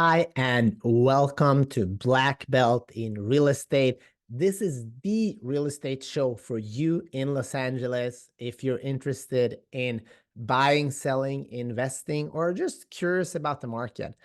Hi, and welcome to Black Belt in Real Estate. This is the real estate show for you in Los Angeles. If you're interested in buying, selling, investing, or just curious about the market,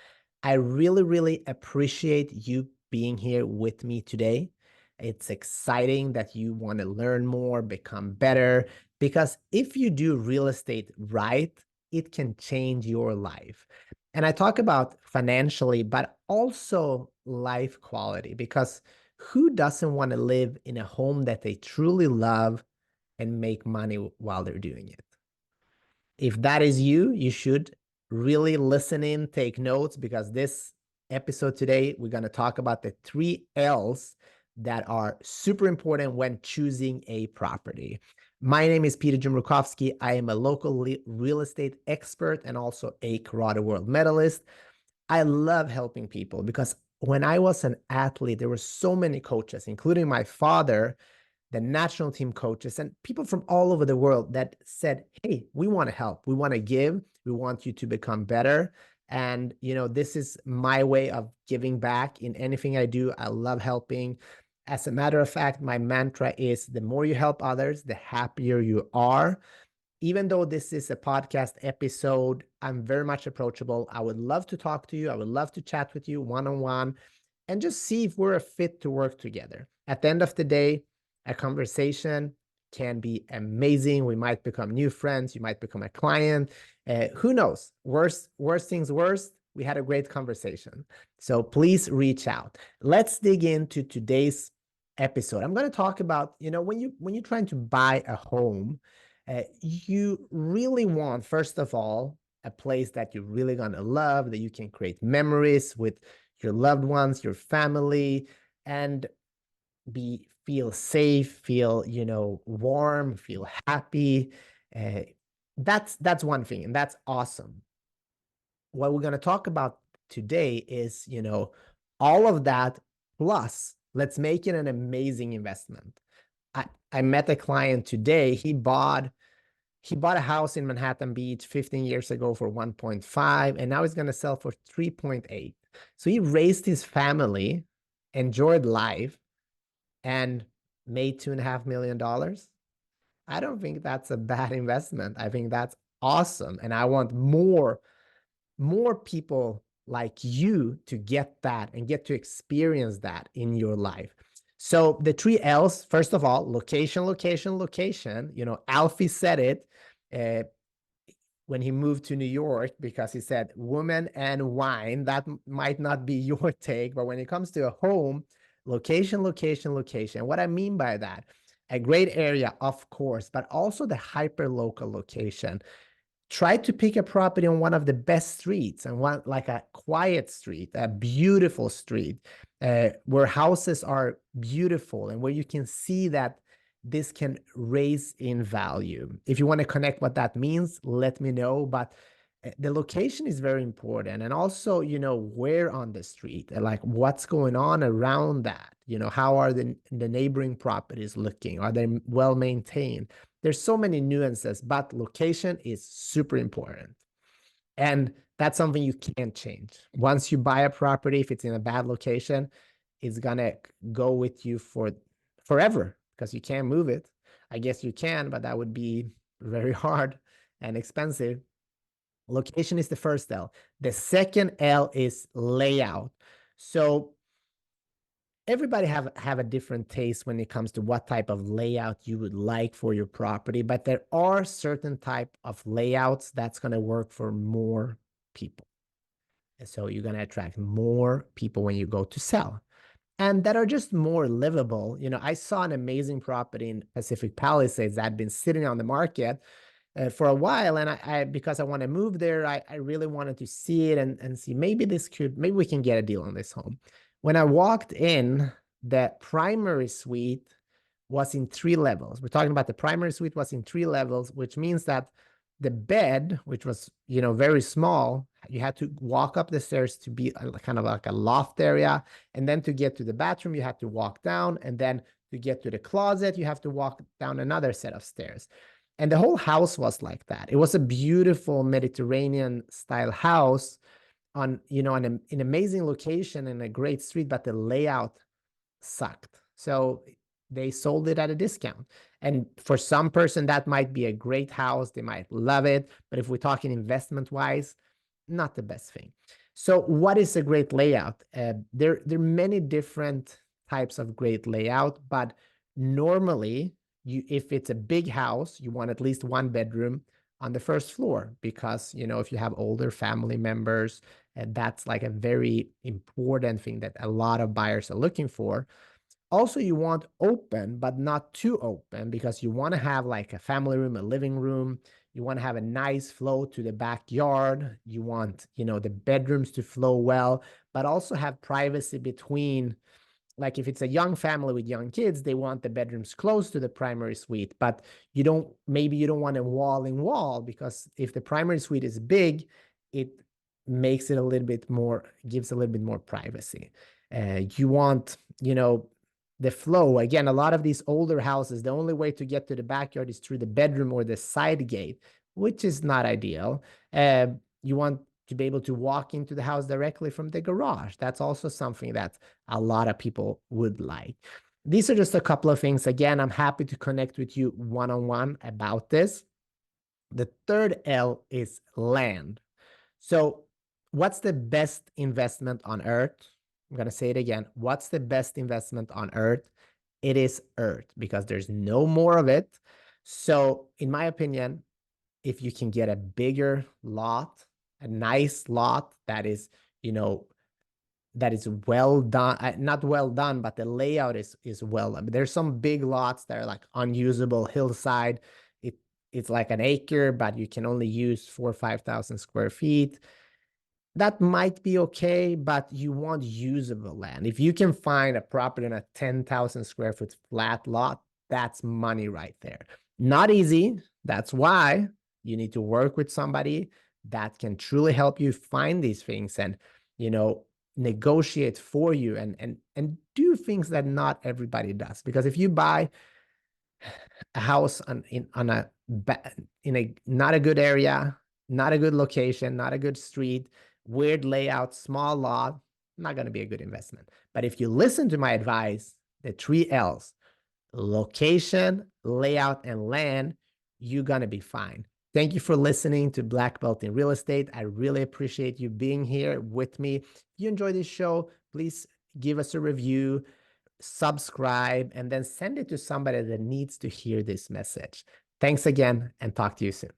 I really appreciate you being here with me today. It's exciting that you want to learn more, become better, because if you do real estate right, it can change your life. And I talk about financially, but also life quality, because who doesn't want to live in a home that they truly love and make money while they're doing it? If that is you, you should really listen in, take notes, because this episode today, we're going to talk about the 3 L's that are super important when choosing a property. My name is Peter Jumrukovsky. I am a local real estate expert and also a Karate World medalist. I love helping people because when I was an athlete, there were so many coaches, including my father, the national team coaches, and people from all over the world that said, hey, we want to help. We want to give. We want you to become better. And, this is my way of giving back in anything I do. I love helping. As a matter of fact, my mantra is the more you help others, the happier you are. Even though this is a podcast episode, I'm very much approachable. I would love to talk to you. I would love to chat with you one-on-one and just see if we're a fit to work together. At the end of the day, a conversation can be amazing. We might become new friends. You might become a client. Who knows? Worst things worst. We had a great conversation. So please reach out. Let's dig into today's episode. I'm going to talk about, when you're trying to buy a home, you really want, first of all, a place that you're really going to love, that you can create memories with your loved ones, your family, and feel safe, feel, warm, feel happy. Uh, that's one thing, and that's awesome. What we're going to talk about today is, all of that plus let's make it an amazing investment. I met a client today. He bought a house in Manhattan Beach 15 years ago for 1.5, and now he's going to sell for 3.8. So he raised his family, enjoyed life, and made $2.5 million. I don't think that's a bad investment. I think that's awesome. And I want more people like you to get that and get to experience that in your life. So the 3 L's, first of all, location, location, location. Alfie said it when he moved to New York, because he said women and wine. That might not be your take, but when it comes to a home, location, location, location. What I mean by that, a great area, of course, but also the hyper local location. Try to pick a property on one of the best streets, and one like a quiet street, a beautiful street, where houses are beautiful and where you can see that this can raise in value. If you want to connect what that means, let me know. But the location is very important, and also, where on the street, like what's going on around that. How are the neighboring properties looking? Are they well maintained? There's so many nuances, but location is super important. And that's something you can't change. Once you buy a property, if it's in a bad location, it's gonna go with you for forever, because you can't move it. I guess you can, but that would be very hard and expensive. Location is the first L. The second L is layout. So everybody have a different taste when it comes to what type of layout you would like for your property, but there are certain type of layouts that's going to work for more people. And so you're going to attract more people when you go to sell, and that are just more livable. I saw an amazing property in Pacific Palisades that had been sitting on the market for a while, and I because I want to move there, I really wanted to see it and see maybe we can get a deal on this home. When I walked in, the primary suite was in 3 levels. We're talking about the primary suite was in 3 levels, which means that the bed, which was, very small, you had to walk up the stairs to be kind of like a loft area. And then to get to the bathroom, you had to walk down. And then to get to the closet, you have to walk down another set of stairs. And the whole house was like that. It was a beautiful Mediterranean style house on, you know, an amazing location in a great street, but the layout sucked. So they sold it at a discount. And for some person, that might be a great house. They might love it. But if we're talking investment wise, not the best thing. So what is a great layout? There are many different types of great layout, but normally if it's a big house, you want at least one bedroom on the first floor, because, you know, if you have older family members, that's like a very important thing that a lot of buyers are looking for. Also, you want open, but not too open, because you want to have like a family room, a living room. You want to have a nice flow to the backyard. You want, you know, the bedrooms to flow well, but also have privacy between, like if it's a young family with young kids, they want the bedrooms close to the primary suite, but maybe you don't want a wall, because if the primary suite is big, it makes it a little bit more, gives a little bit more privacy. You want, you know, the flow. Again, a lot of these older houses, the only way to get to the backyard is through the bedroom or the side gate, which is not ideal. You want to be able to walk into the house directly from the garage. That's also something that a lot of people would like. These are just a couple of things. Again, I'm happy to connect with you one-on-one about this. The third L is land. So what's the best investment on earth? I'm going to say it again. What's the best investment on earth? It is earth, because there's no more of it. So in my opinion, if you can get a bigger lot, a nice lot that is, you know, that is well done, not well done, but the layout is well done. There's some big lots that are like unusable hillside. It's like an acre, but you can only use 4,000 or 5,000 square feet. That might be okay, but you want usable land. If you can find a property in a 10,000 square foot flat lot, that's money right there. Not easy. That's why you need to work with somebody that can truly help you find these things and, you know, negotiate for you and do things that not everybody does. Because if you buy a house in a not a good area, not a good location, not a good street, weird layout, small lot, not going to be a good investment. But if you listen to my advice, the 3 L's, location, layout, and land, you're going to be fine. Thank you for listening to Black Belt in Real Estate. I really appreciate you being here with me. If you enjoy this show, please give us a review, subscribe, and then send it to somebody that needs to hear this message. Thanks again, and talk to you soon.